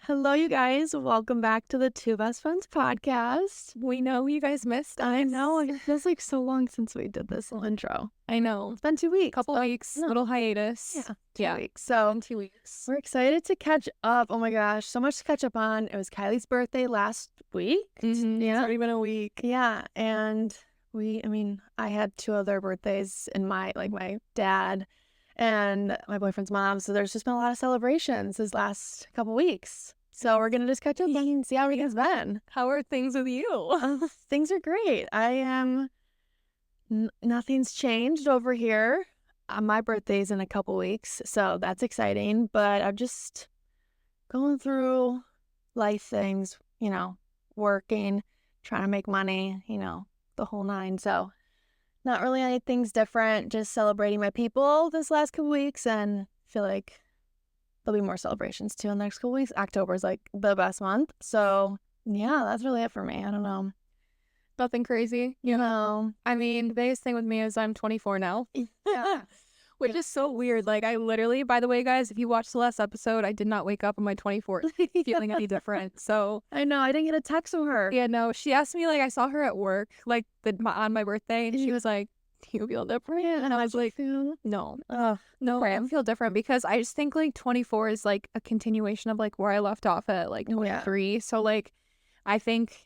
Hello, you guys. Welcome back to the Two Bestfriends Podcast. We know you guys missed us. I know. It feels like so long since we did this little intro. I know. It's been 2 weeks. Couple weeks, no. little hiatus. Yeah, 2 weeks. So 2 weeks. we're excited to catch up. Oh my gosh, so much to catch up on. It was Kylie's birthday last week. Mm-hmm. Yeah. It's already been a week. Yeah, and I had 2 other birthdays in my dad and my boyfriend's mom. So there's just been a lot of celebrations this last couple weeks. So we're going to just catch up and see how you guys been. How are things with you? Things are great. I am, nothing's changed over here. My birthday's in a couple weeks, so that's exciting. But I'm just going through life things, working, trying to make money, the whole nine. So not really anything's different, just celebrating my people this last couple weeks, and feel like there'll be more celebrations too in the next couple weeks. October is like the best month. So yeah, that's really it for me. I don't know. Nothing crazy. I mean, the biggest thing with me is I'm 24 now. Yeah. Which is so weird. Like, I literally, by the way, guys, if you watched the last episode, I did not wake up on my 24th feeling any different. So I know. I didn't get a text from her. yeah, no, she asked me, like, I saw her at work, like, on my birthday, and she was like, do you feel different? Yeah, And I was like, no. no, I don't feel different, because I just think, like, 24 is, like, a continuation of, like, where I left off at, like, 23. So, like, I think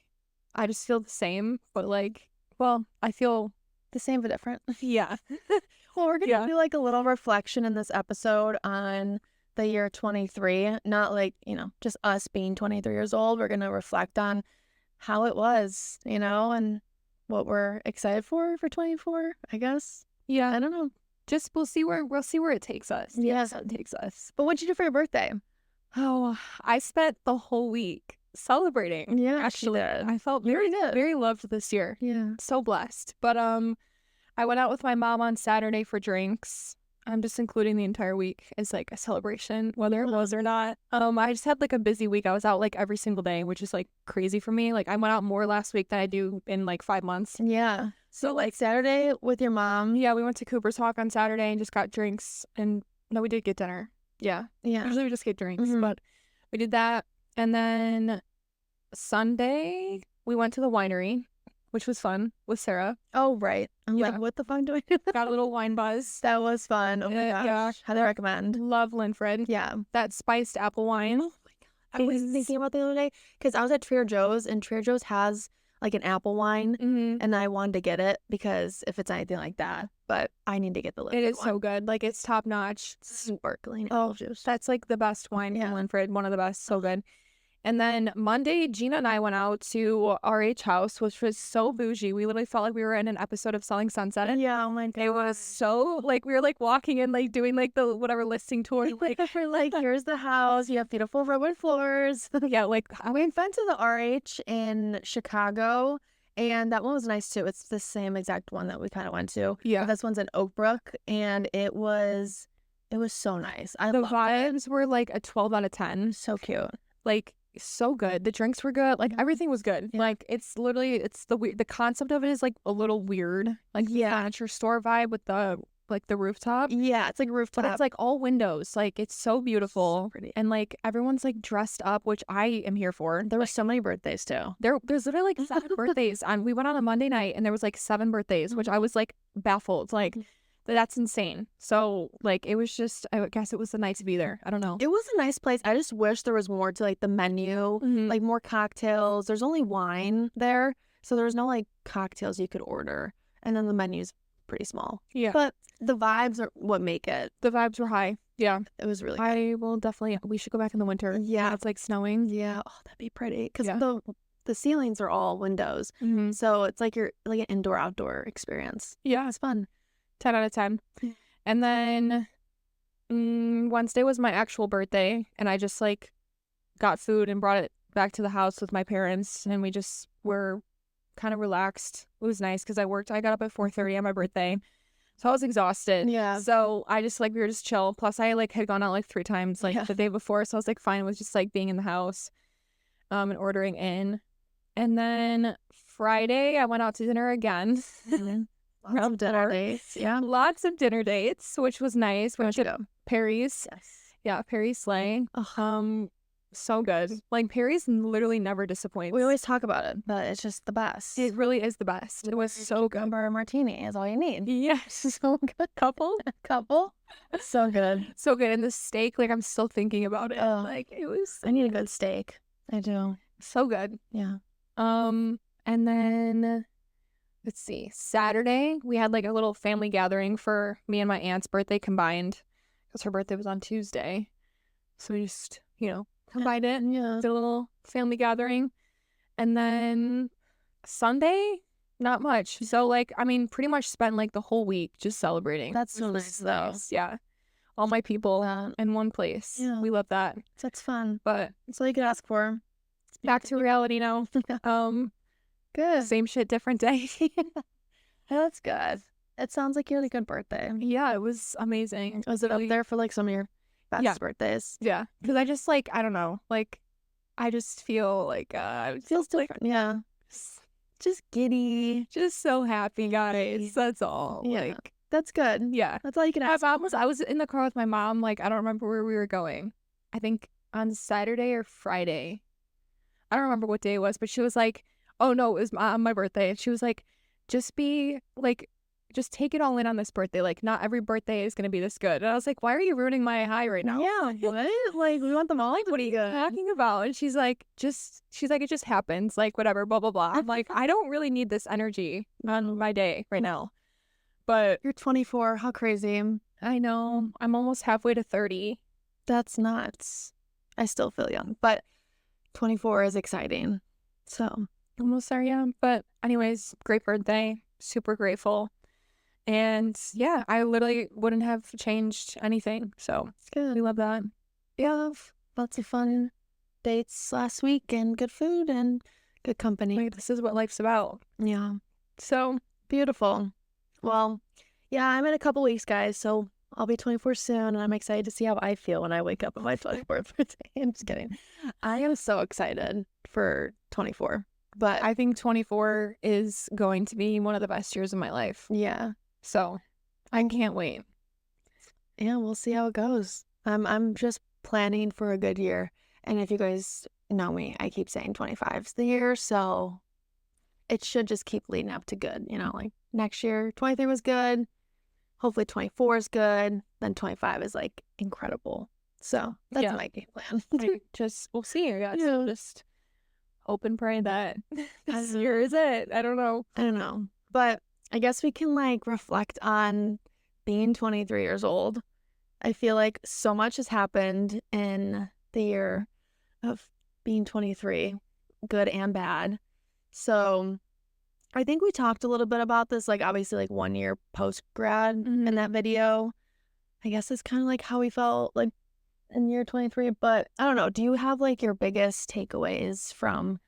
I just feel the same, but, like, well, I feel The same but different. yeah. Well, we're going to do like a little reflection in this episode on the year 23. Not like, just us being 23 years old. We're going to reflect on how it was, and what we're excited for 24, I guess. Yeah. I don't know. Just we'll see where it takes us. Yes, it takes us. But what'd you do for your birthday? Oh, I spent the whole week celebrating. Yeah, actually, she did. I felt You very, really did. very loved this year. Yeah. So blessed. But I went out with my mom on Saturday for drinks. I'm just including the entire week as like a celebration, whether it was or not. I just had like a busy week. I was out like every single day, which is like crazy for me. Like, I went out more last week than I do in like 5 months. Yeah. So Like Saturday with your mom. yeah, we went to Cooper's Hawk on Saturday and just got drinks. And no, we did get dinner. Yeah. Yeah. Usually we just get drinks, Mhm. but we did that. And then Sunday we went to the winery, which was fun with Sarah. Oh, right. I'm Yeah. like, what the fuck do I do? Got a little wine buzz. That was fun. Oh my gosh. Yeah. Highly recommend. Love Linfred. Yeah. That spiced apple wine. Oh my God. I was thinking about the other day because I was at Trader Joe's, and Trader Joe's has like an apple wine, Mm-hmm. and I wanted to get it because if it's anything like that, but I need to get the It liquid is one. so good. Like, it's top notch. Sparkling Oh, apple juice. that's like the best wine Yeah. from Linfred. One of the best. So good. And then Monday, Gina and I went out to RH House, which was so bougie. We literally felt like we were in an episode of Selling Sunset. Yeah, oh my God. It was so, like, we were, like, walking in, like, doing, like, the whatever listing tour. Like, We're like, here's the house. You have beautiful redwood floors. yeah, like, We've been to the RH in Chicago, and that one was nice too. It's the same exact one that we kind of went to. yeah. This one's in Oak Brook, and it was so nice. I The loved it. vibes were, like, a 12 out of 10. So cute. Like, so good. The drinks were good. Like, Mhm. everything was good. Yeah. Like, it's literally, it's the concept of it is, like, a little weird. Like, the furniture store vibe with the, like, the rooftop. Yeah, it's like rooftop. But it's like all windows. Like, it's so beautiful. So pretty. And like everyone's like dressed up, which I am here for. There were so many birthdays too. There's literally like 7 birthdays. And we went on a Monday night and there was like 7 birthdays, which I was like baffled. Like, that's insane. So like, it was just, I guess it was the night to be there. I don't know. It was a nice place. I just wish there was more to like the menu, Mhm. like more cocktails. There's only wine there, so there's no like cocktails you could order, and then the menu's pretty small. Yeah. But the vibes are what make it. The vibes were high. Yeah. It was really good. I will definitely, we should go back in the winter. Yeah. When it's like snowing. Yeah. Oh, that'd be pretty. Because Yeah. the ceilings are all windows, Mm-hmm. so it's like you're like an indoor-outdoor experience. Yeah. It's fun. 10 out of 10. And then Wednesday was my actual birthday, and I just like got food and brought it back to the house with my parents, and we just were kind of relaxed. It was nice because I got up at 4:30 on my birthday, so I was exhausted. Yeah. So I just like, we were just chill. Plus I like had gone out like 3 times like Yeah. the day before, so I was like fine with just like being in the house and ordering in. And then Friday I went out to dinner again. Lots of dinner dates. Yeah. Lots of dinner dates, which was nice. We went Where'd to you go? Perry's. Yes. Yeah, Perry's Sleigh. So good. Like, Perry's literally never disappoints. We always talk about it, but it's just the best. It really is the best. It was so good. Cucumber martini is all you need. Yes. So good. Couple. So good. So good. And the steak, like, I'm still thinking about it. Oh. Like, it was I need a good steak. I do. so good. Yeah. And then let's see. Saturday, we had like a little family gathering for me and my aunt's birthday combined because her birthday was on Tuesday. So we just, combined it. Yeah. Did a little family gathering. And then Sunday, not much. So, like, I mean, pretty much spent like the whole week just celebrating. That's so nice, though. Yeah. All my people in one place. Yeah. We love that. That's fun. But that's all you could ask for. Back to reality now. Good. Same shit, different day. That's good. It sounds like you had a good birthday. Yeah, it was amazing. Was it up there for like some of your best birthdays? Yeah. Because I just like, I don't know, like, I just feel like, it feels different. Like, yeah. Just giddy. Just so happy, guys. That's all. Yeah. Like, that's good. Yeah. That's all you can ask. I was in the car with my mom. Like, I don't remember where we were going. I think on Saturday or Friday. I don't remember what day it was, but she was like, oh no, it was on my birthday. And she was like, just take it all in on this birthday. Like, not every birthday is going to be this good. And I was like, why are you ruining my high right now? Yeah. What? Like, we want them all. Like, what are you talking about? And she's like, it just happens. Like, whatever, blah, blah, blah. I'm like, I don't really need this energy on my day right now. But you're 24. How crazy. I know. I'm almost halfway to 30. That's nuts. I still feel young, but 24 is exciting. So almost there, yeah. But anyways, great birthday. Super grateful. And yeah, I literally wouldn't have changed anything. So it's good. We love that. Yeah, lots of fun dates last week and good food and good company. Like, this is what life's about. Yeah. So beautiful. Well, yeah, I'm in a couple weeks, guys. So I'll be 24 soon, and I'm excited to see how I feel when I wake up on my 24th birthday. I'm just kidding. I am so excited for 24. But I think 24 is going to be one of the best years of my life. Yeah. So I can't wait. Yeah, we'll see how it goes. I'm just planning for a good year. And if you guys know me, I keep saying 25's the year. So it should just keep leading up to good. Like next year, 23 was good. Hopefully 24 is good. Then 25 is like incredible. So that's my game plan. We'll see. I guess. Yeah. Just hope and pray that this year is it. I don't know. But I guess we can like reflect on being 23 years old. I feel like so much has happened in the year of being 23, good and bad. So I think we talked a little bit about this, like obviously like 1 year post grad in that video. I guess it's kind of like how we felt like in year 23, but I don't know. Do you have like your biggest takeaways from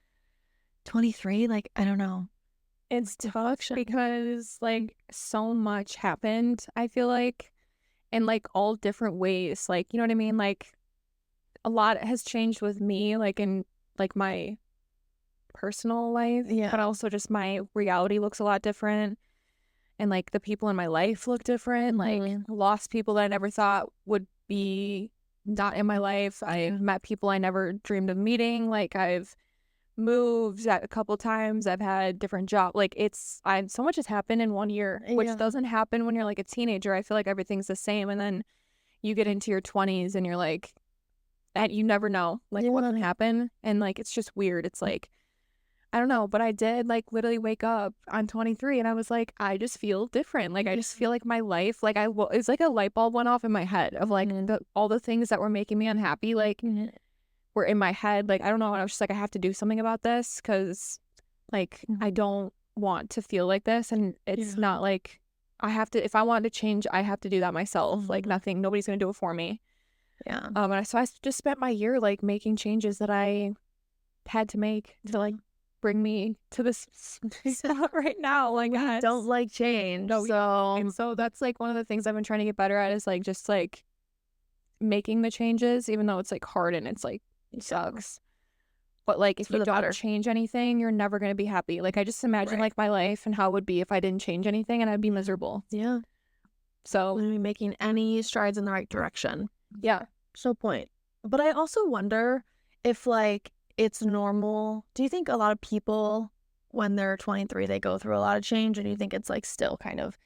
23? Like, I don't know. It's tough because like so much happened, I feel like, in like all different ways. Like, you know what I mean? Like a lot has changed with me, like in like my personal life, but also just my reality looks a lot different, and like the people in my life look different. Like lost people that I never thought would be not in my life. I've met people I never dreamed of meeting. Like I've moved a couple times. I've had different jobs. Like so much has happened in 1 year, which doesn't happen when you're like a teenager. I feel like everything's the same, and then you get into your 20s and you're like, and you never know like what can happen, and like it's just weird. It's like, I don't know, but I did like literally wake up on 23 and I was like, I just feel different. Like I just feel like my life, like it's like a light bulb went off in my head of like all the things that were making me unhappy, like were in my head. Like, I don't know. And I was just like, I have to do something about this because like I don't want to feel like this. And it's not like if I want to change, I have to do that myself. Like nobody's going to do it for me. Yeah. And so I just spent my year like making changes that I had to make to like bring me to this spot right now. Like, I don't like change. So that's like one of the things I've been trying to get better at is like just like making the changes, even though it's like hard and it's like it sucks. But like if you don't change anything, you're never going to be happy. Like I just imagine like my life and how it would be if I didn't change anything, and I'd be miserable. Yeah. So wouldn't be making any strides in the right direction. Yeah. So point. But I also wonder if like it's normal. Do you think a lot of people when they're 23 they go through a lot of change, or do you think it's like still kind of,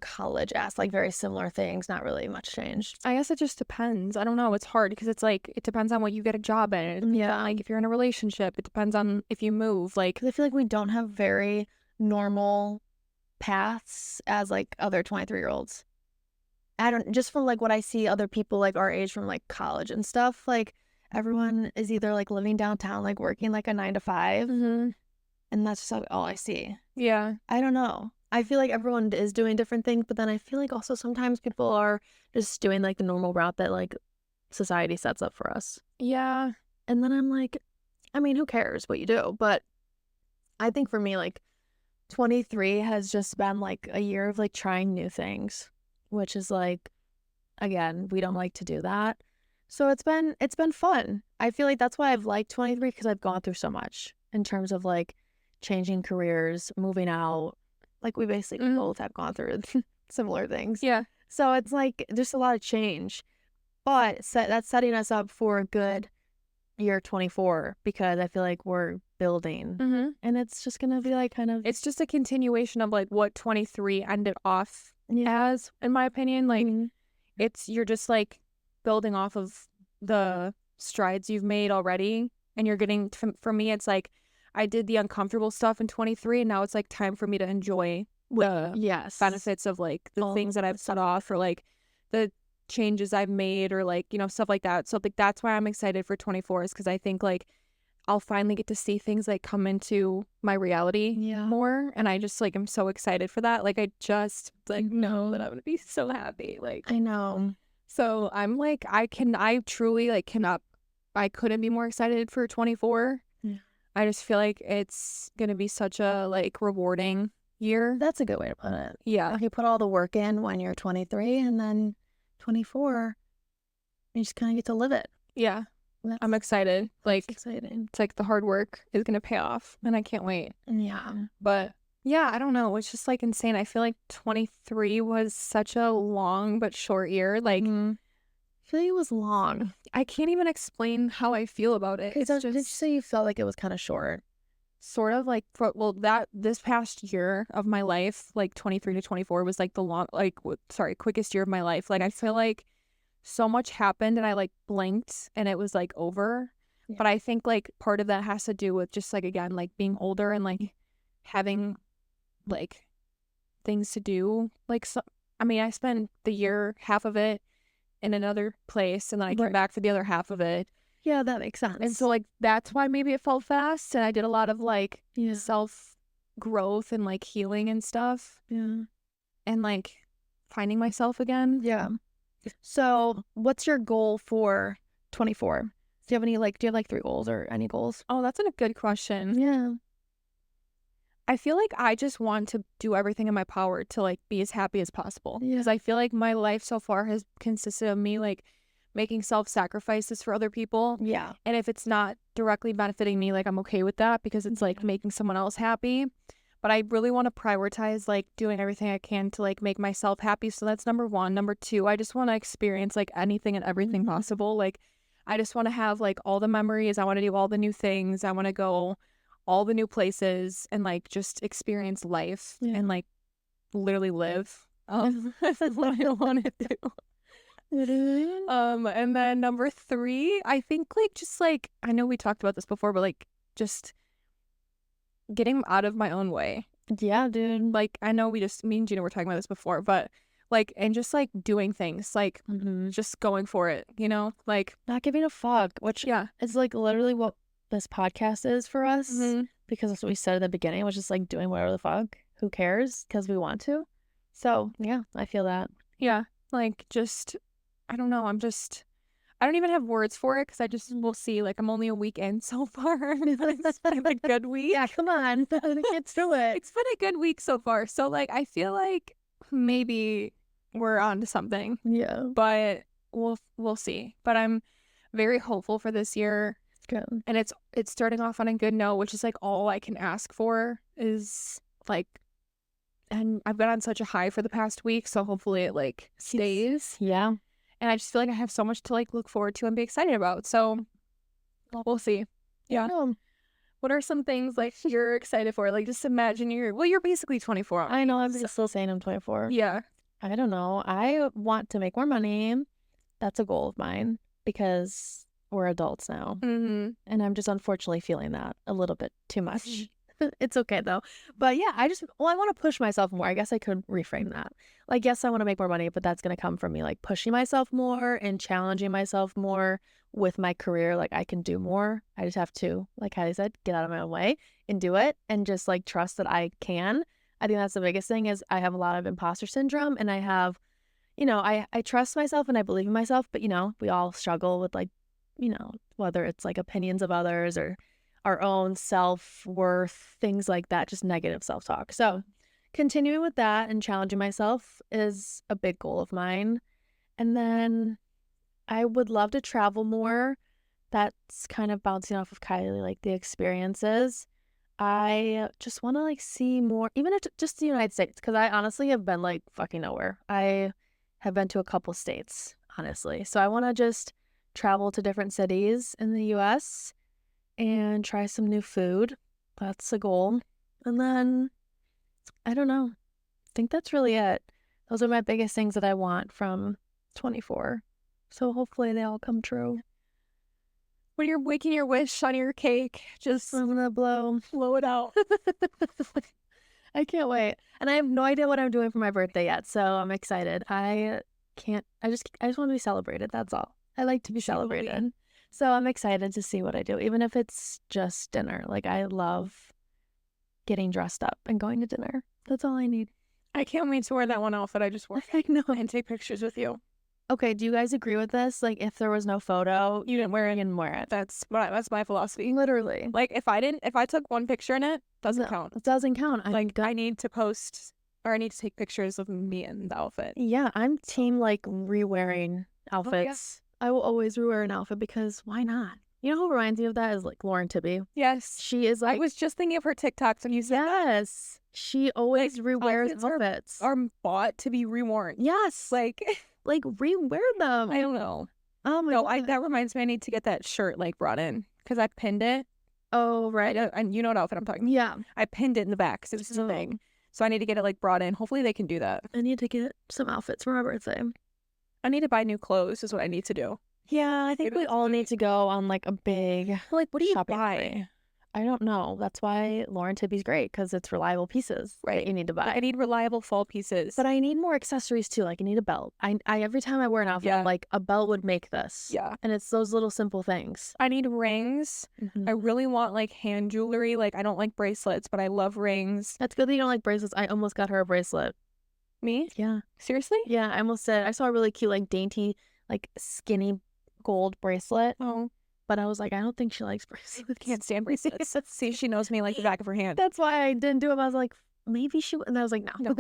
college-esque, like very similar things, not really much change? I guess it just depends. I don't know. It's hard because it's like it depends on what you get a job in. It depends on, like if you're in a relationship, it depends on if you move. Like, 'Cause I feel like we don't have very normal paths as like other 23-year-olds. I don't, just from like what I see other people like our age from like college and stuff, like everyone is either like living downtown, like working like a 9 to 5, mm-hmm. and that's just all I see. Yeah. I don't know. I feel like everyone is doing different things, but then I feel like also sometimes people are just doing like the normal route that like society sets up for us. Yeah. And then I'm like, I mean, who cares what you do? But I think for me, like 23 has just been like a year of like trying new things, which is like, again, we don't like to do that. So it's been fun. I feel like that's why I've liked 23, because I've gone through so much in terms of like changing careers, moving out. Like we basically both have gone through similar things. Yeah. So it's like there's a lot of change, but that's setting us up for a good year 24, because I feel like we're building, Mm-hmm. and it's just gonna be like kind of, It's just a continuation of like what 23 ended off as, in my opinion. Like you're just like building off of the strides you've made already, and you're getting for me it's like I did the uncomfortable stuff in 23, and now it's like time for me to enjoy the benefits of like the things that I've set off, or like the changes I've made, or like, stuff like that. So like that's why I'm excited for 24, is because I think like I'll finally get to see things like come into my reality more, and I just like I'm so excited for that. Like I just like know that I'm gonna be so happy. Like I know. So I'm like I truly like I couldn't be more excited for 24. Yeah. I just feel like it's gonna be such a like rewarding year. That's a good way to put it. Yeah. You put all the work in when you're 23, and then 24, you just kind of get to live it. Yeah. I'm excited. Like, exciting. It's like the hard work is going to pay off, and I can't wait. Yeah. But yeah, I don't know. It's just like insane. I feel like 23 was such a long but short year. Like, I feel like it was long. I can't even explain how I feel about it. Did you say you felt like it was kind of short? Sort of like, this past year of my life, like 23 to 24 was like quickest year of my life. Like, I feel like so much happened, and I like blinked and it was like over. Yeah. But I think like part of that has to do with just like, again, like being older and like having like things to do. Like, so, I mean, I spent the year, half of it in another place, and then I came back for the other half of it. Yeah, that makes sense. And so like that's why maybe it felt fast, and I did a lot of like self growth and like healing and stuff. Yeah. And like finding myself again. Yeah. So what's your goal for 24? Do you have like 3 goals or any goals? Oh, that's a good question. Yeah. I feel like I just want to do everything in my power to like be as happy as possible. Because I feel like my life so far has consisted of me like making self-sacrifices for other people. Yeah. And if it's not directly benefiting me, like I'm okay with that, because it's like making someone else happy. But I really want to prioritize like doing everything I can to like make myself happy. So that's number 1. Number 2, I just want to experience like anything and everything possible. Like I just want to have like all the memories. I want to do all the new things. I want to go all the new places and like just experience life and like literally live. That's what I want to do. And then number 3, I think like just like, I know we talked about this before, but like just getting out of my own way. Yeah, dude. Like I know me and Gina were talking about this before, but like, and just like doing things, like just going for it, like not giving a fuck, which is like literally what this podcast is for us, because that's what we said at the beginning, was just like doing whatever the fuck, who cares, because we want to. So yeah, I feel that. Yeah, like just, I don't know, I don't even have words for it, because I just will see. Like I'm only a week in so far. It's been a good week. Yeah, come on, let's do it. It's been a good week so far. So like I feel like maybe we're on to something. Yeah, but we'll see. But I'm very hopeful for this year. Good. And it's starting off on a good note, which is like all I can ask for is like, and I've been on such a high for the past week, so hopefully it like stays. Yeah. And I just feel like I have so much to like look forward to and be excited about. So We'll see. Yeah. No, What are some things like you're excited for? Like, just imagine you're basically 24. I know I'm still saying I'm 24. Yeah. I don't know. I want to make more money. That's a goal of mine because we're adults now. Mm-hmm. And I'm just unfortunately feeling that a little bit too much. It's okay though. But yeah, I want to push myself more. I guess I could reframe that. Like, yes, I want to make more money, but that's going to come from me like pushing myself more and challenging myself more with my career. Like, I can do more. I just have to, like Kylie said, get out of my own way and do it and just like trust that I can. I think that's the biggest thing is I have a lot of imposter syndrome and I have, I trust myself and I believe in myself, but we all struggle with like, whether it's like opinions of others or our own self-worth, things like that, just negative self-talk. So continuing with that and challenging myself is a big goal of mine. And then I would love to travel more. That's kind of bouncing off of Kylie, like the experiences. I just want to like see more, even if just the United States, because I honestly have been like fucking nowhere. I have been to a couple states, honestly. So I want to just travel to different cities in the US and try some new food. That's the goal. And then, I don't know. I think that's really it. Those are my biggest things that I want from 24. So hopefully they all come true. When you're making your wish on your cake, just I'm gonna blow it out. I can't wait. And I have no idea what I'm doing for my birthday yet, so I'm excited. I just want to be celebrated. That's all. I like to be celebrated. So I'm excited to see what I do, even if it's just dinner. Like, I love getting dressed up and going to dinner. That's all I need. I can't wait to wear that one outfit I just wore. I know. And take pictures with you. Okay, do you guys agree with this? Like, if there was no photo, you didn't wear it, you didn't wear it. That's my philosophy. Literally. Like, if I took one picture in it, doesn't count. It doesn't count. I need to post, or I need to take pictures of me in the outfit. Yeah, I'm team, like, re-wearing outfits. Oh, yeah. I will always re-wear an outfit because why not? You know who reminds me of that is, like, Lauren Tibby. Yes. She is, like... I was just thinking of her TikToks when you said yes. She always re-wears outfits. Are bought to be reworn. Yes. Like re-wear them. I don't know. Oh my God. That reminds me, I need to get that shirt like brought in because I pinned it. Oh, right. And you know what outfit I'm talking about. Yeah. I pinned it in the back because it was just a thing. So I need to get it like brought in. Hopefully they can do that. I need to get some outfits for my birthday. I need to buy new clothes is what I need to do. Yeah, I think we all need to go on like a big like what do you shopping buy? spree. I don't know. That's why Lauren Tibby's great because it's reliable pieces. Right. You need to buy. Like, I need reliable fall pieces. But I need more accessories too. Like I need a belt. I every time I wear an outfit, I'm like a belt would make this. Yeah. And it's those little simple things. I need rings. Mm-hmm. I really want like hand jewelry. Like I don't like bracelets, but I love rings. That's good that you don't like bracelets. I almost got her a bracelet. Me? Yeah. Seriously? Yeah. I almost said I saw a really cute, like dainty, like skinny gold bracelet. Oh. But I was like, I don't think she likes bracelets. Can't stand bracelets. See, she knows me like the back of her hand. That's why I didn't do it. I was like, maybe she would. And I was like, no.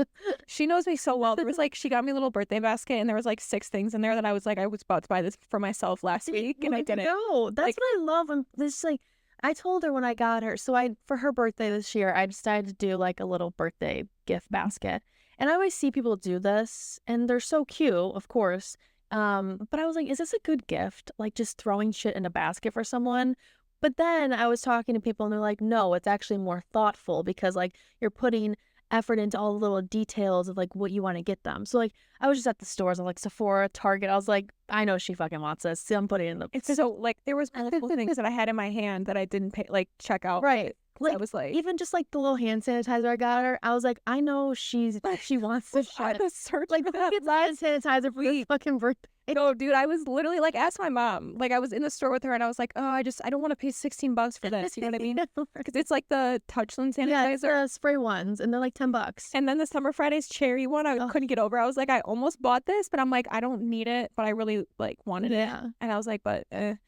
She knows me so well. There was like, she got me a little birthday basket and there was like 6 things in there that I was like, I was about to buy this for myself last week and I didn't. No, that's what I love. This like, I told her when I got her. So for her birthday this year, I decided to do like a little birthday gift basket. And I always see people do this and they're so cute, of course. But I was like, is this a good gift? Like just throwing shit in a basket for someone? But then I was talking to people and they're like, no, it's actually more thoughtful because like you're putting effort into all the little details of like what you want to get them. So like I was just at the stores, like Sephora, Target. I was like, I know she fucking wants this. So I'm putting it in the. It's so like there was multiple things that I had in my hand that I didn't like check out. Right. Like, I was like, even just like the little hand sanitizer I got her, I was like, I know she wants this shit. Like, who gets hand sanitizer for your fucking birthday? No, dude, I was literally like, ask my mom. Like, I was in the store with her and I was like, oh, I don't want to pay $16 for this. You know what I mean? Because it's like the Touchland sanitizer. Yeah, it's the spray ones and they're like $10. And then the Summer Fridays cherry one, I couldn't get over. I was like, I almost bought this, but I'm like, I don't need it, but I really like wanted it. And I was like, but And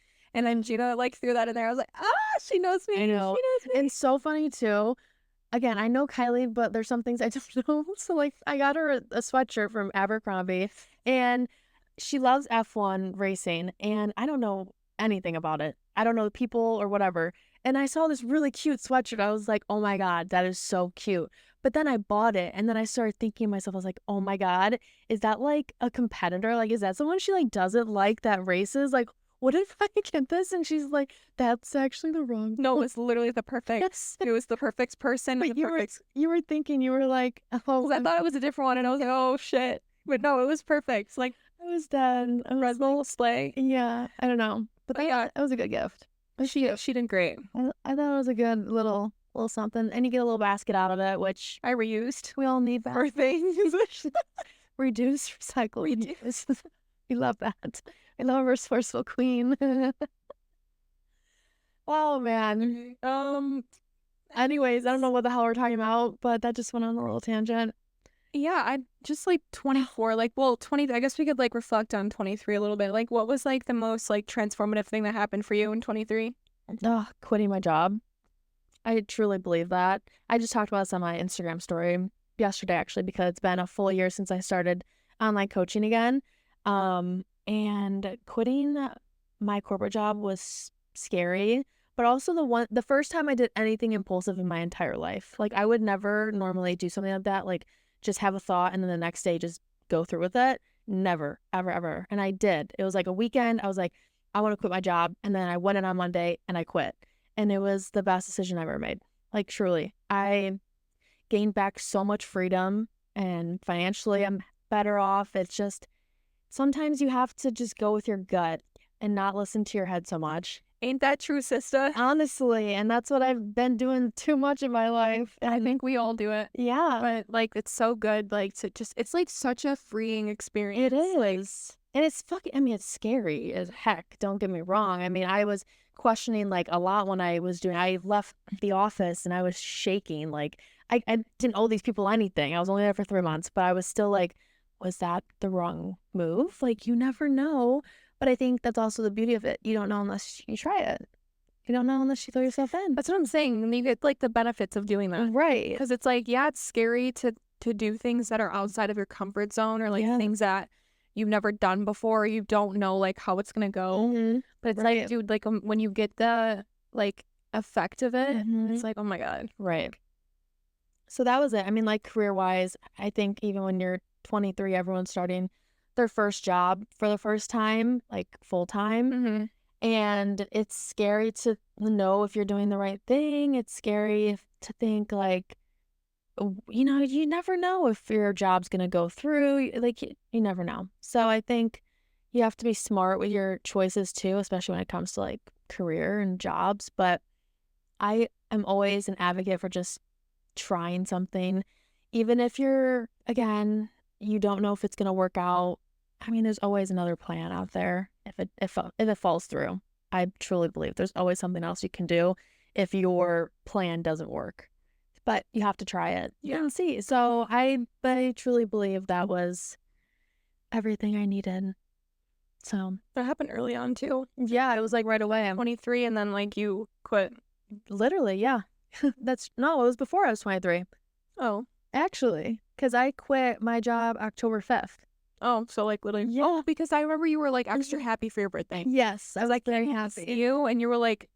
then Gina like threw that in there. I was like, she knows me. I know. She knows me. And so funny too. Again, I know Kylie, but there's some things I don't know. So like I got her a sweatshirt from Abercrombie and she loves F1 racing and I don't know anything about it. I don't know the people or whatever. And I saw this really cute sweatshirt. I was like, oh my God, that is so cute. But then I bought it and then I started thinking to myself, I was like, oh my God, is that like a competitor? Like, is that someone she like doesn't like that races? Like, what if I get this? And she's like, that's actually the wrong. No, it was literally the perfect. Yes. It was the perfect person. But The perfect. you were thinking, you were like, oh, I thought it was a different one, and I was like, oh shit. But no, it was perfect. It's like I was done. I was Red Bull sleigh. yeah, I don't know. But yeah, that was a good gift. she did great. I thought it was a good little something. And you get a little basket out of it, which I reused we all need that. for things. Reduce, recycle, Reduce. reuse. We love that. I love a resourceful queen. Oh man. Anyways, I don't know what the hell we're talking about, but that just went on a little tangent. Yeah, I just like 24, like, well, 20, I guess we could like reflect on 23 a little bit. Like, what was like the most like transformative thing that happened for you in 23? Quitting my job. I truly believe that. I just talked about this on my Instagram story yesterday, actually, because it's been a full year since I started online coaching again. And quitting my corporate job was scary, but also the first time I did anything impulsive in my entire life. Like, I would never normally do something like that, like just have a thought and then the next day just go through with it. Never, ever, ever. And I did. It was like a weekend. I was like, I want to quit my job. And then I went in on Monday and I quit. And it was the best decision I've ever made. Like, truly. I gained back so much freedom, and financially I'm better off. It's just sometimes you have to just go with your gut and not listen to your head so much. Ain't that true, sister? Honestly, and that's what I've been doing too much in my life. I think we all do it. Yeah. But like, it's so good, like, to just, it's like such a freeing experience. It is. And it's it's scary as heck. Don't get me wrong. I mean, I was questioning like a lot when I left the office and I was shaking. Like, I didn't owe these people anything. I was only there for 3 months, but I was still like, was that the wrong move? Like, you never know. But I think that's also the beauty of it. You don't know unless you try it. You don't know unless you throw yourself in. That's what I'm saying. And you get like the benefits of doing that. Right. Because it's like, yeah, it's scary to do things that are outside of your comfort zone, or like things that you've never done before. You don't know like how it's going to go. Mm-hmm. But it's like, dude, like when you get the like effect of it, it's like, oh my God. Right. So that was it. I mean, like career-wise, I think even when you're 23, everyone's starting their first job for the first time, like full-time. Mm-hmm. And it's scary to know if you're doing the right thing. It's scary to think like, you know, you never know if your job's going to go through. Like, you never know. So I think you have to be smart with your choices too, especially when it comes to like career and jobs. But I am always an advocate for just trying something, even if again, you don't know if it's going to work out. I mean, there's always another plan out there if it falls through. I truly believe there's always something else you can do if your plan doesn't work. But you have to try it and see. So I truly believe that was everything I needed. So that happened early on too. Yeah, it was like right away. I'm 23 and then like you quit. Literally, yeah. It was before I was 23. Oh. Actually, because I quit my job October 5th. Oh, so like literally. Yeah. Oh, because I remember you were like extra happy for your birthday. Yes, I was like very happy. You and you were like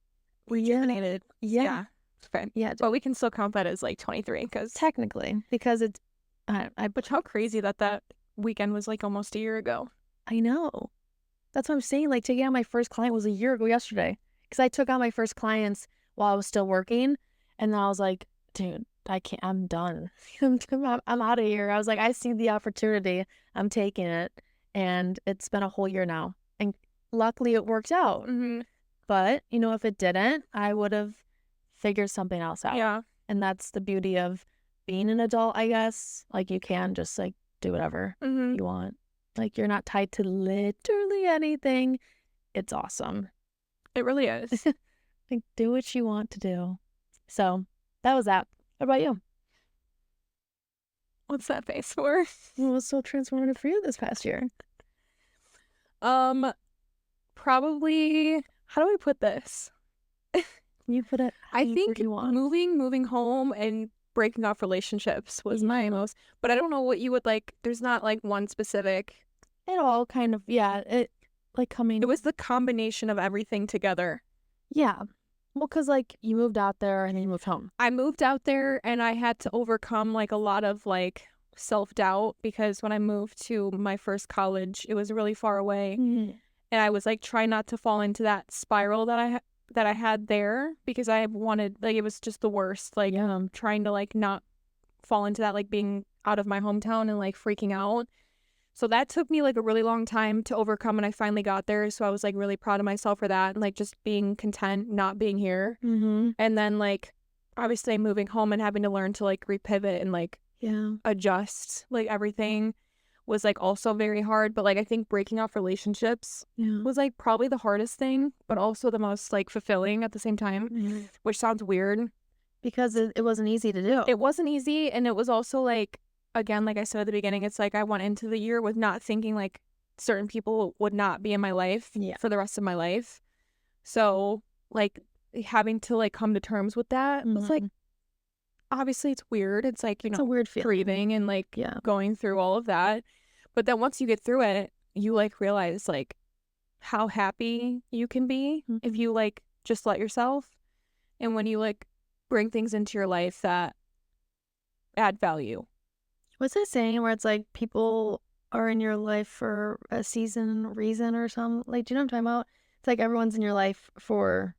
rejuvenated. Yeah. Okay. Yeah. But we can still count that as like 23 because technically, because it's but how crazy that weekend was like almost a year ago. I know. That's what I'm saying. Like, taking out my first client was a year ago yesterday, because I took out my first clients while I was still working, and then I was like, dude, I can't. I'm done. I'm out of here. I was like, I see the opportunity. I'm taking it, and it's been a whole year now, and luckily it worked out. Mm-hmm. But you know, if it didn't, I would have figured something else out. Yeah. And that's the beauty of being an adult, I guess. Like, you can just like do whatever you want. Like, you're not tied to literally anything. It's awesome. It really is. Like, do what you want to do. So that was that. What about you? What's that face for? What was so transformative for you this past year? Probably, how do I put this? You put it. I think you want. moving home and breaking off relationships was my most, but I don't know what you would like. There's not like one specific. It all kind of, yeah. It was the combination of everything together. Yeah. Well, because like you moved out there and then you moved home. I moved out there and I had to overcome like a lot of like self-doubt, because when I moved to my first college, it was really far away. Mm-hmm. And I was like trying not to fall into that spiral that I had there, because I wanted, like, it was just the worst. Like, trying to like not fall into that, like being out of my hometown and like freaking out. So that took me like a really long time to overcome, and I finally got there. So I was like really proud of myself for that, and like just being content not being here. Mm-hmm. And then like obviously moving home and having to learn to like repivot and like adjust like everything was like also very hard. But like I think breaking off relationships was like probably the hardest thing, but also the most like fulfilling at the same time, which sounds weird because it wasn't easy to do. It wasn't easy, and it was also like, again, like I said at the beginning, it's like I went into the year with not thinking like certain people would not be in my life for the rest of my life. So like having to like come to terms with that was like, obviously it's weird. It's like, it's a weird feeling. Grieving and like going through all of that. But then once you get through it, you like realize like how happy you can be if you like just let yourself. And when you like bring things into your life that add value. What's that saying where it's like people are in your life for a reason or something? Like, do you know what I'm talking about? It's like everyone's in your life for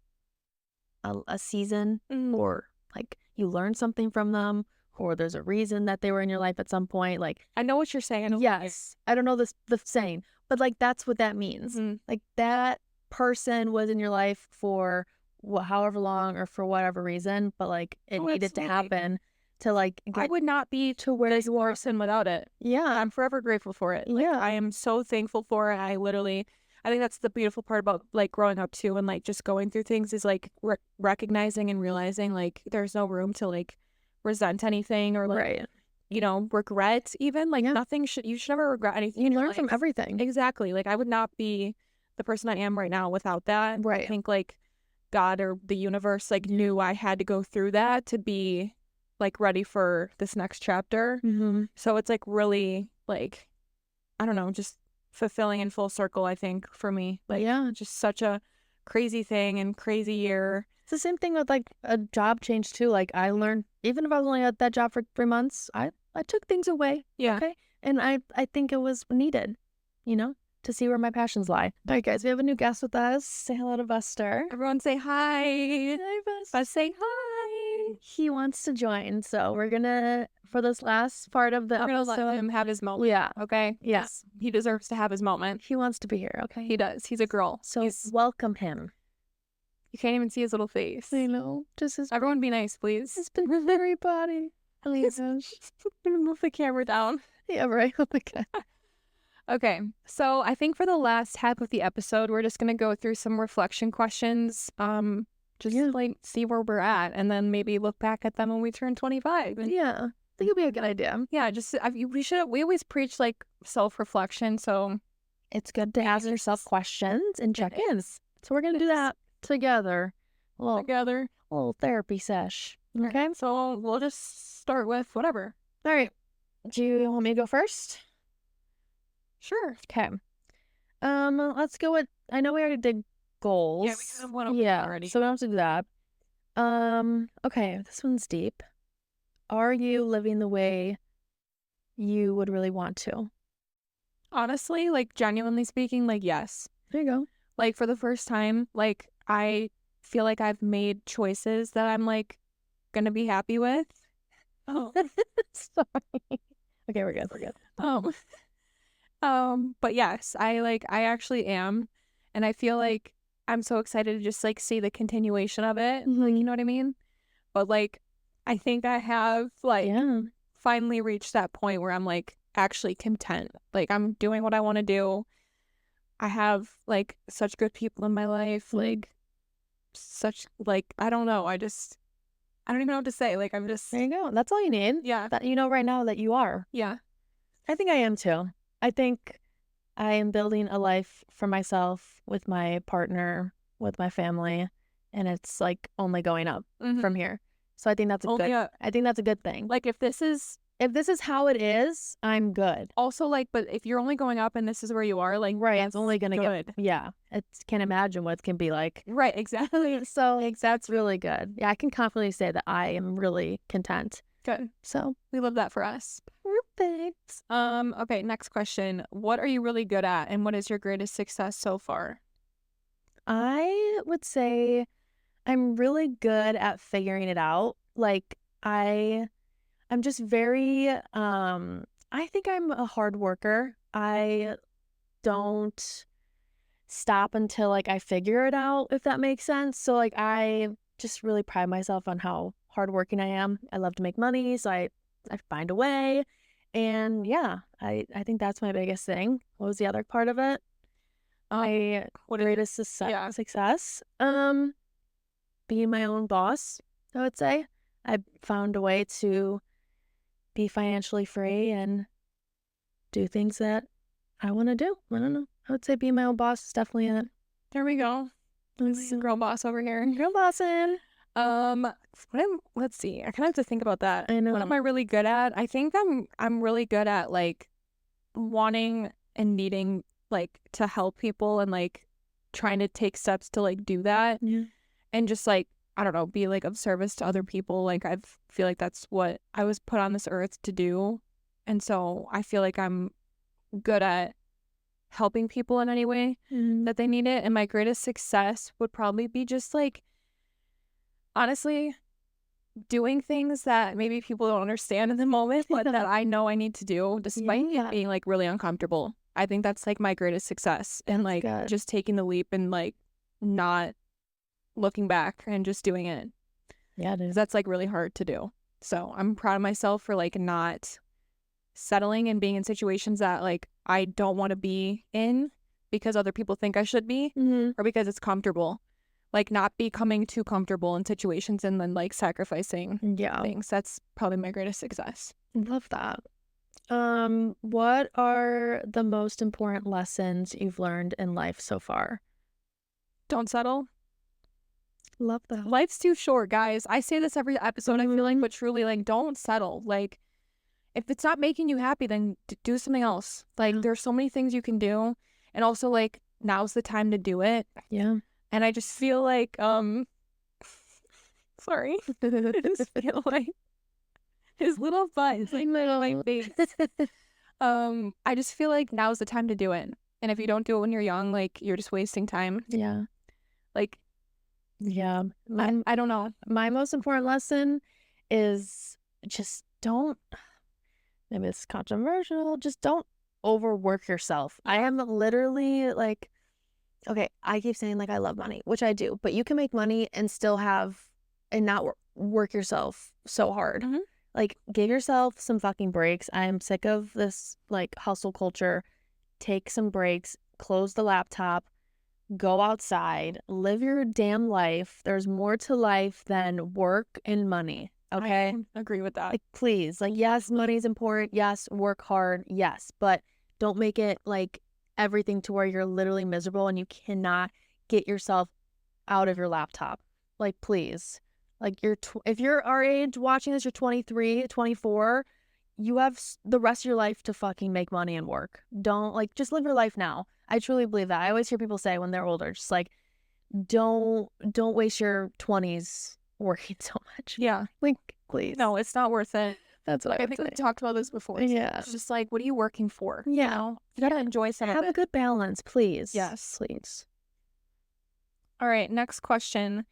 a season, or like you learn something from them, or there's a reason that they were in your life at some point. Like, I know what you're saying. I don't know the saying, but like that's what that means. Like that person was in your life for however long or for whatever reason, but like it needed to happen to like get I would not be to where you are without it. I'm forever grateful for it. Like, I am so thankful for it. I think that's the beautiful part about like growing up too, and like just going through things is like recognizing and realizing like there's no room to like resent anything or like regret even. Like you should never regret anything. You learn from everything. Exactly. Like I would not be the person I am right now without that. Right. I think like God or the universe like knew I had to go through that to be like ready for this next chapter. So it's like really like, I don't know, just fulfilling in full circle, I think, for me. Like, just such a crazy thing and crazy year. It's the same thing with like a job change too. Like I learned, even if I was only at that job for 3 months, I took things away. Okay. And I think it was needed, to see where my passions lie. All right, guys, we have a new guest with us. Say hello to Buster. Everyone say hi. Hi, Buster. Bust say hi. He wants to join, so we're gonna, for this last part of the episode, let him have his moment. Yeah. Okay. Yes. He deserves to have his moment. He wants to be here. Okay. He does. He's a girl. So welcome him. You can't even see his little face. I know. Just his. Everyone, be nice, please. His very body. Please. Move the camera down. Yeah. Right. Oh my God. Okay, so I think for the last half of the episode, we're just going to go through some reflection questions, like see where we're at, and then maybe look back at them when we turn 25. Yeah, I think it'll be a good idea. Yeah, we always preach like self-reflection, so it's good to ask yourself questions and check-ins. So we're going to do that together. A little therapy sesh. Okay, so we'll just start with whatever. All right, do you want me to go first? Sure. Okay. Let's go with, I know we already did goals. Yeah, we kind of went over that already. So we don't have to do that. Okay, this one's deep. Are you living the way you would really want to? Honestly, like genuinely speaking, like yes. There you go. Like for the first time, like I feel like I've made choices that I'm like gonna be happy with. Oh. Sorry. Okay, we're good. But yes, I actually am, and I feel like I'm so excited to just like see the continuation of it. Like, you know what I mean? But like, I think I have like finally reached that point where I'm like actually content. Like I'm doing what I want to do. I have like such good people in my life, like such like, I don't know. I don't even know what to say. Like I'm just, there you go. That's all you need. Yeah. That right now that you are. Yeah. I think I am too. I think I am building a life for myself with my partner, with my family, and it's like only going up from here. So I think that's a good thing. Like if this is how it is, I'm good. Also, like, but if you're only going up and this is where you are, like, right, it's only gonna get can't imagine what it can be like. Right, exactly. So that's really good. Yeah, I can confidently say that I am really content. Good. So we love that for us. Thanks. Okay, next question. What are you really good at, and what is your greatest success so far? I would say I'm really good at figuring it out. Like I'm just very I think I'm a hard worker. I don't stop until like I figure it out, if that makes sense. So like I just really pride myself on how hardworking I am. I love to make money, so I find a way. And yeah, I think that's my biggest thing. What was the other part of it? My What is greatest Yeah. success. Being my own boss, I would say. I found a way to be financially free and do things that I want to do. I don't know. I would say being my own boss is definitely it. There we go. This is girl boss over here. Girl bossing. Let's see. I kind of have to think about that. I know. What am I really good at? I think I'm really good at like wanting and needing like to help people and like trying to take steps to like do that. Yeah. And just like, I don't know, be like of service to other people. Like feel like that's what I was put on this earth to do. And so I feel like I'm good at helping people in any way that they need it. And my greatest success would probably be just like, honestly, doing things that maybe people don't understand in the moment, but that I know I need to do despite it being like really uncomfortable. I think that's like my greatest success. And like just taking the leap and like not looking back and just doing it. Yeah, it is. That's like really hard to do. So I'm proud of myself for like not settling and being in situations that like I don't want to be in because other people think I should be or because it's comfortable. Like not becoming too comfortable in situations and then like sacrificing things. That's probably my greatest success. Love that. What are the most important lessons you've learned in life so far? Don't settle. Love that. Life's too short, guys. I say this every episode, I feel like, but truly, like, don't settle. Like, if it's not making you happy, then do something else. Like, there's so many things you can do. And also, like, now's the time to do it. Yeah. And I just feel like, sorry. I just feel like his little butt is like my face. I just feel like now's the time to do it. And if you don't do it when you're young, like, you're just wasting time. Yeah. Like, yeah. I don't know. My most important lesson is just don't, maybe it's controversial, just don't overwork yourself. I am literally like, okay, I keep saying like I love money, which I do, but you can make money and still have and not work yourself so hard. Like, give yourself some fucking breaks. I am sick of this like hustle culture. Take some breaks, close the laptop, go outside, live your damn life. There's more to life than work and money. Okay? I agree with that. Like, please, like, yes, money's important. Yes, work hard. Yes, but don't make it like everything to where you're literally miserable and you cannot get yourself out of your laptop. Like, please. Like, if you're our age watching this, you're 23, 24, you have the rest of your life to fucking make money and work. Don't, like, just live your life now. I truly believe that. I always hear people say when they're older, just like, don't waste your 20s working so much. Yeah. Like, please. No, it's not worth it. That's what I think we talked about this before. Yeah. It's just like, what are you working for? Yeah. You know? You gotta enjoy some of it. Have a good balance, please. Yes. Please. All right, next question.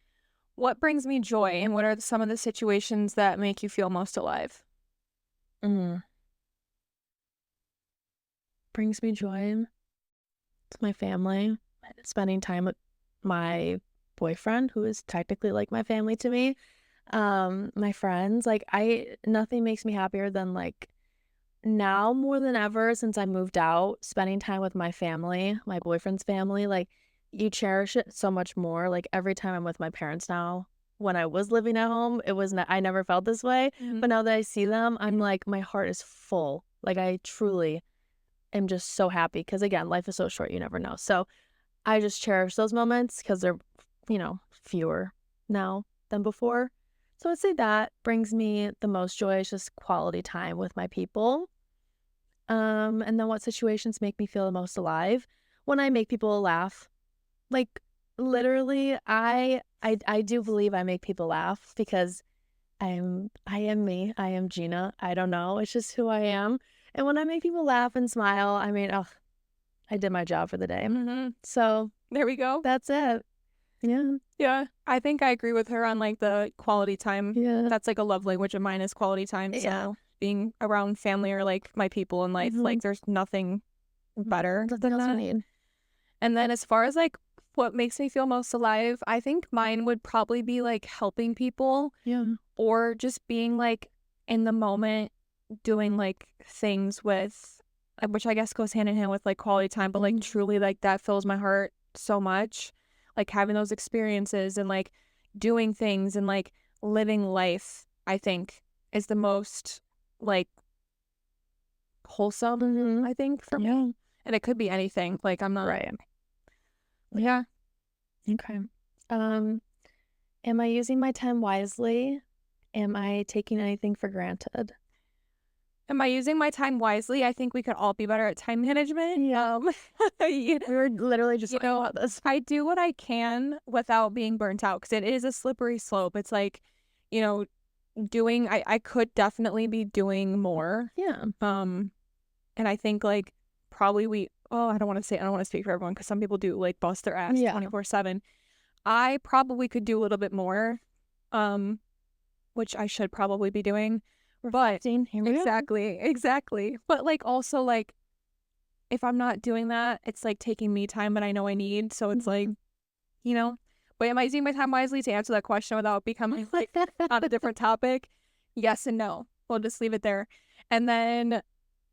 What brings me joy, and what are some of the situations that make you feel most alive? Brings me joy. It's my family. Spending time with my boyfriend, who is technically like my family to me. My friends. Like, nothing makes me happier than like now more than ever since I moved out, spending time with my family, my boyfriend's family. Like, you cherish it so much more. Like, every time I'm with my parents now, when I was living at home, I never felt this way. But now that I see them, I'm like, my heart is full. Like, I truly am just so happy because, again, life is so short, you never know. So I just cherish those moments because they're, fewer now than before. So I'd say that brings me the most joy is just quality time with my people. And then what situations make me feel the most alive? When I make people laugh. Like, literally, I do believe I make people laugh because I am me. I am Gina. I don't know. It's just who I am. And when I make people laugh and smile, I mean, oh, I did my job for the day. So There we go. that's it. Yeah. Yeah. I think I agree with her on like the quality time. Yeah. That's like a love language of mine is quality time. Yeah. So being around family or like my people in life, like there's nothing better Nothing than else I that. need. And then as far as like what makes me feel most alive, I think mine would probably be like helping people Yeah. or just being like in the moment doing like things with, which I guess goes hand in hand with like quality time, but like truly like that fills my heart so much. Like having those experiences and like doing things and like living life, I think is the most like wholesome, I think, for me. Yeah. And it could be anything. Like I'm not Right. Yeah. Okay. Am I using my time wisely? Am I taking anything for granted? Am I using my time wisely? I think we could all be better at time management. Yeah. You We were literally just you talking know, about this. I do what I can without being burnt out because it is a slippery slope. It's like, you know, I could definitely be doing more. Yeah. And I think like probably I don't want to speak for everyone because some people do like bust their ass Yeah. 24/7. I probably could do a little bit more, which I should probably be doing. But Here we go. exactly. But like also like if I'm not doing that, it's like taking me time that I know I need. So it's like, you know, but am I using my time wisely to answer that question without becoming like on a different topic? Yes and no. We'll just leave it there. And then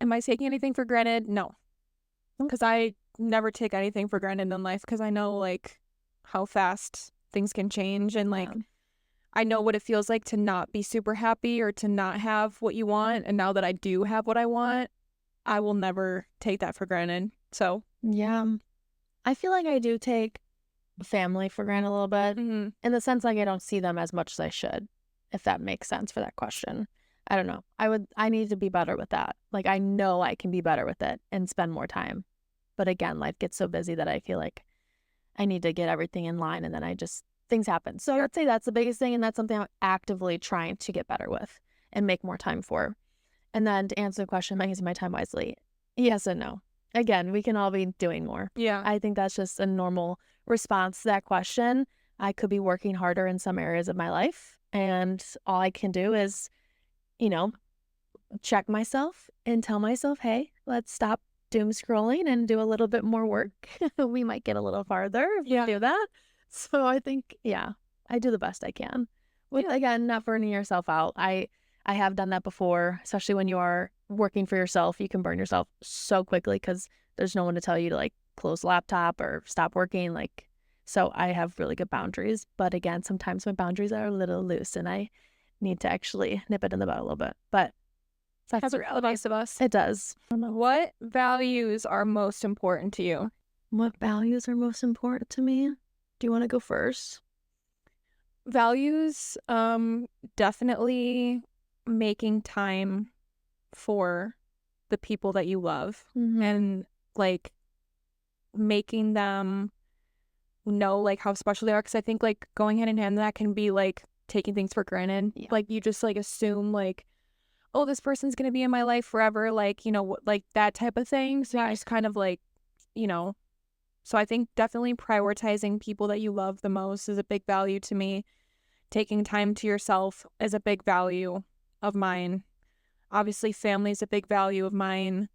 am I taking anything for granted? No. Because I never take anything for granted in life because I know like how fast things can change and like I know what it feels like to not be super happy or to not have what you want. And now that I do have what I want, I will never take that for granted. So Yeah. I feel like I do take family for granted a little bit in the sense like I don't see them as much as I should, if that makes sense for that question. I don't know. I need to be better with that. Like I know I can be better with it and spend more time. But again, life gets so busy that I feel like I need to get everything in line and then things happen. So I'd say that's the biggest thing and that's something I'm actively trying to get better with and make more time for. And then to answer the question, am I using my time wisely? Yes and no. Again, we can all be doing more. yeah. I think that's just a normal response to that question. I could be working harder in some areas of my life. And all I can do is, check myself and tell myself, hey, let's stop doom scrolling and do a little bit more work. We might get a little farther if we do that. So I think, I do the best I can. Again, not burning yourself out. I have done that before, especially when you are working for yourself. You can burn yourself so quickly because there's no one to tell you to like close the laptop or stop working. So I have really good boundaries. But again, sometimes my boundaries are a little loose and I need to actually nip it in the bud a little bit. But that's the nice of us. It does. What values are most important to you? What values are most important to me? Do you want to go first? Values, definitely making time for the people that you love and like making them know like how special they are. Because I think like going hand in hand that can be like taking things for granted. Yeah. Like you just like assume like, oh, this person's gonna be in my life forever, like, like that type of thing. So it's kind of like, so I think definitely prioritizing people that you love the most is a big value to me. Taking time to yourself is a big value of mine. Obviously, family is a big value of mine.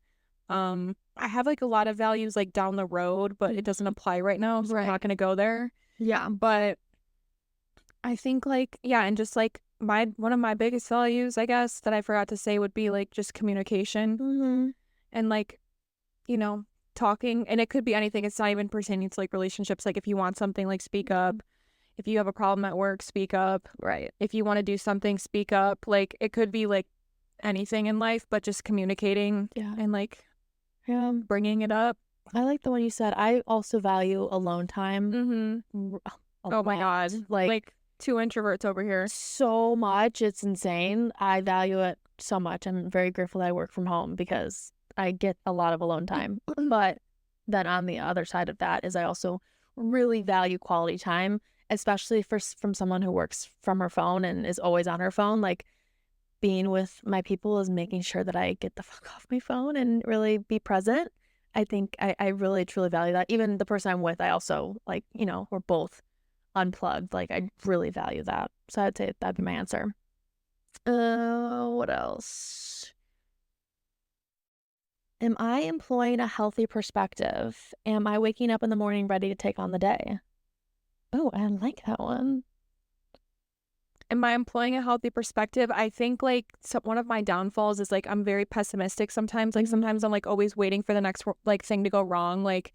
I have like a lot of values like down the road, but it doesn't apply right now, so I'm not gonna go there. Yeah. But I think like, and just like one of my biggest values, I guess, that I forgot to say would be like just communication and like, talking. And it could be anything. It's not even pertaining to like relationships. Like if you want something, like speak up. If you have a problem at work, speak up. Right. If you want to do something, speak up. Like it could be like anything in life, but just communicating and like bringing it up. I like the one you said. I also value alone time. Oh my God. Like 2 introverts over here. So much. It's insane. I value it so much. I'm very grateful that I work from home because I get a lot of alone time. But then on the other side of that is I also really value quality time, especially from someone who works from her phone and is always on her phone. Like being with my people is making sure that I get the fuck off my phone and really be present. I think I really truly value that. Even the person I'm with, I also like, we're both unplugged. Like I really value that. So I'd say that'd be my answer. What else? Am I employing a healthy perspective? Am I waking up in the morning ready to take on the day? Oh, I like that one. Am I employing a healthy perspective? I think like one of my downfalls is like I'm very pessimistic sometimes. Like sometimes I'm like always waiting for the next like thing to go wrong. Like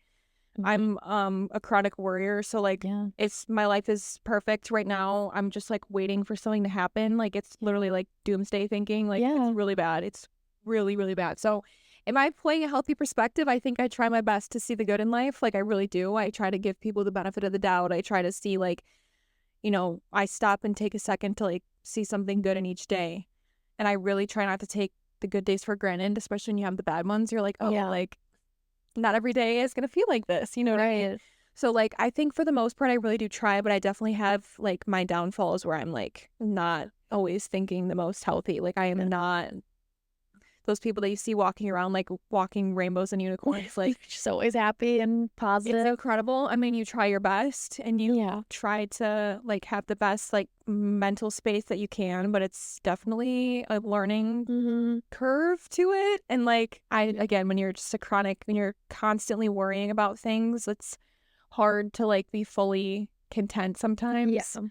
I'm a chronic worrier, so like it's my life is perfect right now. I'm just like waiting for something to happen. Like it's literally like doomsday thinking. Like it's really bad. It's really, really bad. So am I playing a healthy perspective? I think I try my best to see the good in life. Like I really do. I try to give people the benefit of the doubt. I try to see like, I stop and take a second to like see something good in each day. And I really try not to take the good days for granted, especially when you have the bad ones. You're like, oh, like not every day is going to feel like this, you know what I mean? So like, I think for the most part, I really do try, but I definitely have like my downfalls where I'm like not always thinking the most healthy. Like I am not those people that you see walking around, like walking rainbows and unicorns, like she's always happy and positive. It's incredible. I mean, you try your best and you try to like have the best like mental space that you can, but it's definitely a learning curve to it. And like again, when you're just when you're constantly worrying about things, it's hard to like be fully content sometimes. Yeah.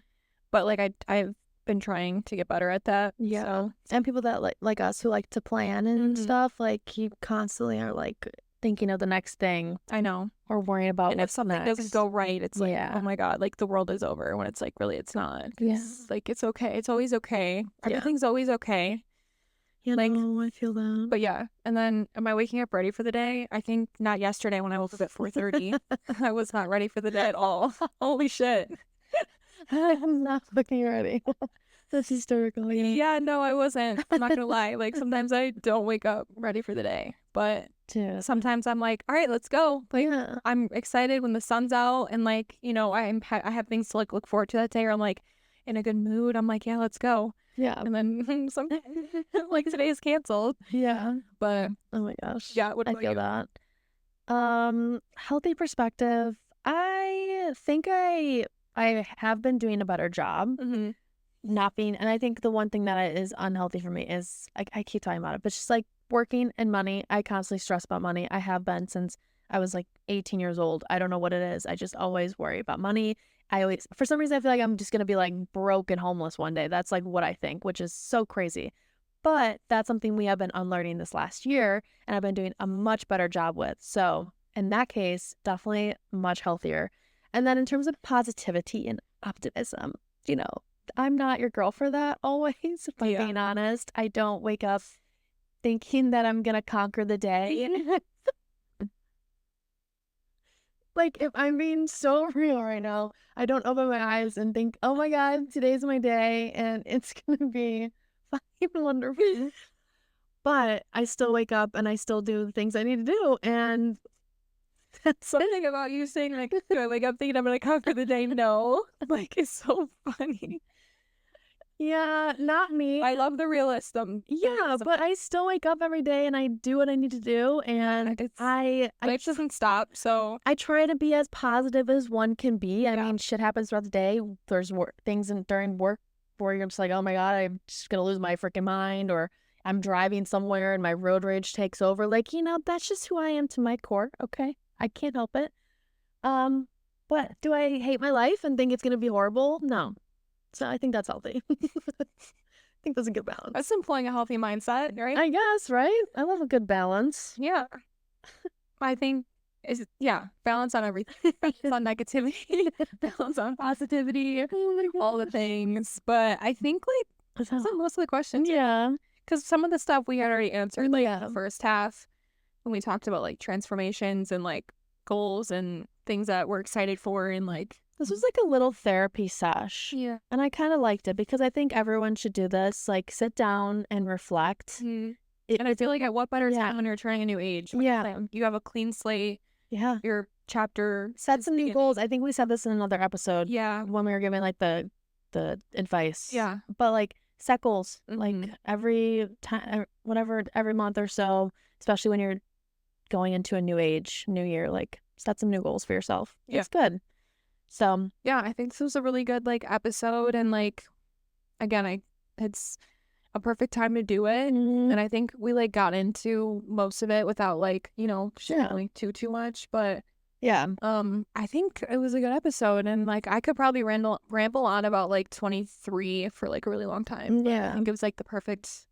But like I've been trying to get better at that. Yeah. So. And people that like us who like to plan and stuff, like you constantly are like thinking of the next thing. I know. Or worrying about if something doesn't go right, it's like, oh my God, like the world is over, when it's like really it's not. Yeah. Like it's okay. It's always okay. Everything's always okay. You know, I feel that. But yeah. And then am I waking up ready for the day? I think not yesterday when I woke up at 4:30. I was not ready for the day at all. Holy shit. I'm not fucking ready. That's hysterical. Yeah, no, I wasn't. I'm not gonna lie. Like sometimes I don't wake up ready for the day, but sometimes I'm like, all right, let's go. Like I'm excited when the sun's out, and like I have things to like look forward to that day, or I'm like in a good mood. I'm like, yeah, let's go. Yeah, and then sometimes like today is canceled. Yeah, but oh my gosh, yeah, I feel that. Healthy perspective. I think I have been doing a better job. Not being, and I think the one thing that is unhealthy for me is I keep talking about it, but just like working and money. I constantly stress about money. I have been since I was like 18 years old. I don't know what it is. I just always worry about money. I always, for some reason, I feel like I'm just gonna be like broke and homeless one day. That's like what I think, which is so crazy. But that's something we have been unlearning this last year, and I've been doing a much better job with. So in that case, definitely much healthier. And then in terms of positivity and optimism, I'm not your girl for that always, if I'm being honest. I don't wake up thinking that I'm going to conquer the day. Like, if I'm being so real right now, I don't open my eyes and think, oh my God, today's my day and it's going to be fucking wonderful. But I still wake up and I still do the things I need to do. And that's something about you saying, like, do I wake up thinking I'm going to conquer the day? No. Like, it's so funny. Yeah, not me. I love the realism. Yeah, but I still wake up every day and I do what I need to do, and life doesn't stop. So I try to be as positive as one can be. I mean, shit happens throughout the day. There's things during work where you're just like, oh my God, I'm just gonna lose my freaking mind, or I'm driving somewhere and my road rage takes over. Like, that's just who I am to my core. Okay, I can't help it. But do I hate my life and think it's gonna be horrible? No. So I think that's healthy. I think that's a good balance. That's employing a healthy mindset, right? I guess, right? I love a good balance. Yeah. I think, balance on everything. Balance on negativity, balance on positivity, all the things. But I think, like, that's most of the questions. Yeah. Because some of the stuff we had already answered, like, the first half, when we talked about, like, transformations and, like, goals and things that we're excited for, and, like, this was like a little therapy sesh. Yeah. And I kind of liked it because I think everyone should do this. Like, sit down and reflect. And I feel like what better time when you're trying a new age? Like, you have a clean slate. Yeah. Your chapter. Set some new goals. I think we said this in another episode. Yeah. When we were giving like the advice. Yeah. But like set goals like every time, whatever, every month or so, especially when you're going into a new year, like set some new goals for yourself. Yeah. It's good. So yeah, I think this was a really good like episode, and like again, it's a perfect time to do it. And I think we like got into most of it without like, sharing too much, but yeah, I think it was a good episode, and like I could probably ramble on about like 23 for like a really long time. Yeah. I think it was like the perfect.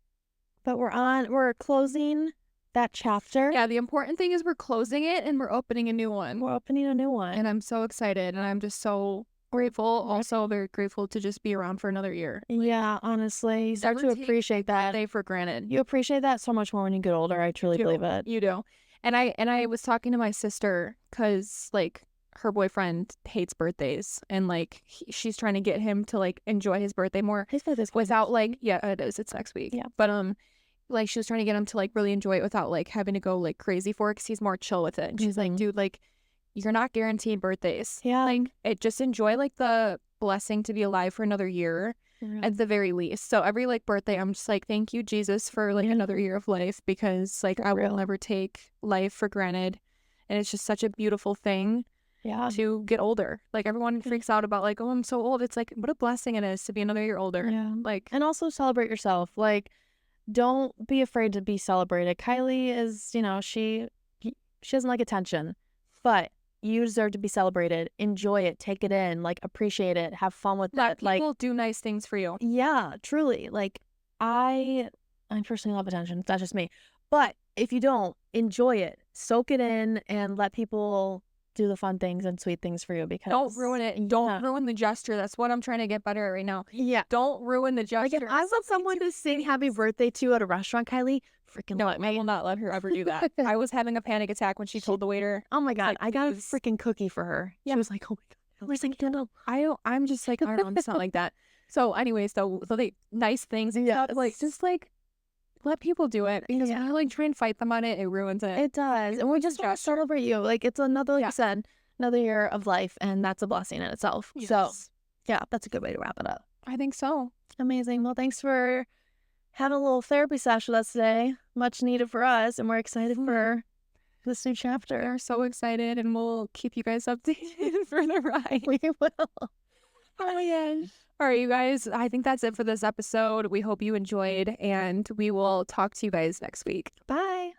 But we're closing that chapter. Yeah, the important thing is we're closing it and we're opening a new one. We're opening a new one. And I'm so excited, and I'm just so grateful. Also very grateful to just be around for another year. Yeah, honestly, you start to appreciate that. Day for granted. You appreciate that so much more when you get older. I truly believe it. You do. And I was talking to my sister because like her boyfriend hates birthdays, and like she's trying to get him to like enjoy his birthday more. His birthday's without like it is. It's next week. Yeah. But like she was trying to get him to like really enjoy it without like having to go like crazy for it, because he's more chill with it. And she's like, dude, like you're not guaranteed birthdays. Yeah. Like just enjoy like the blessing to be alive for another year. At the very least. So every like birthday, I'm just like, thank you, Jesus, for like another year of life, because like I will never take life for granted. And it's just such a beautiful thing to get older. Like everyone freaks out about like, oh, I'm so old. It's like, what a blessing it is to be another year older. Yeah. Like, and also celebrate yourself. Like, don't be afraid to be celebrated. Kylie is, she doesn't like attention, but you deserve to be celebrated. Enjoy it. Take it in. Like, appreciate it. Have fun with let it. people Like, do nice things for you. Yeah, truly. Like, I personally love attention. That's just me. But if you don't, enjoy it. Soak it in and let people do the fun things and sweet things for you, because don't ruin it. Don't ruin the gesture. That's what I'm trying to get better at right now. Yeah. Don't ruin the gesture. Like, if I want someone to sing happy birthday to at a restaurant, Kylie, freaking no, I will not let her ever do that. I was having a panic attack when she told the waiter. Oh my God, like, I got a freaking cookie for her. Yeah. She was like, oh my God, where's the candle? I'm just like, I don't know, it's not like that. So anyways, so they nice things and stuff, like just like let people do it, because when I like try and fight them on it, it ruins it. It does. And we just want to celebrate you. Like, it's another, like you said, another year of life, and that's a blessing in itself. Yes. So yeah, that's a good way to wrap it up. I think so. Amazing. Well, thanks for having a little therapy session with us today. Much needed for us, and we're excited for this new chapter. We're so excited, and we'll keep you guys updated for the ride. We will. Oh my gosh. All right, you guys, I think that's it for this episode. We hope you enjoyed, and we will talk to you guys next week. Bye.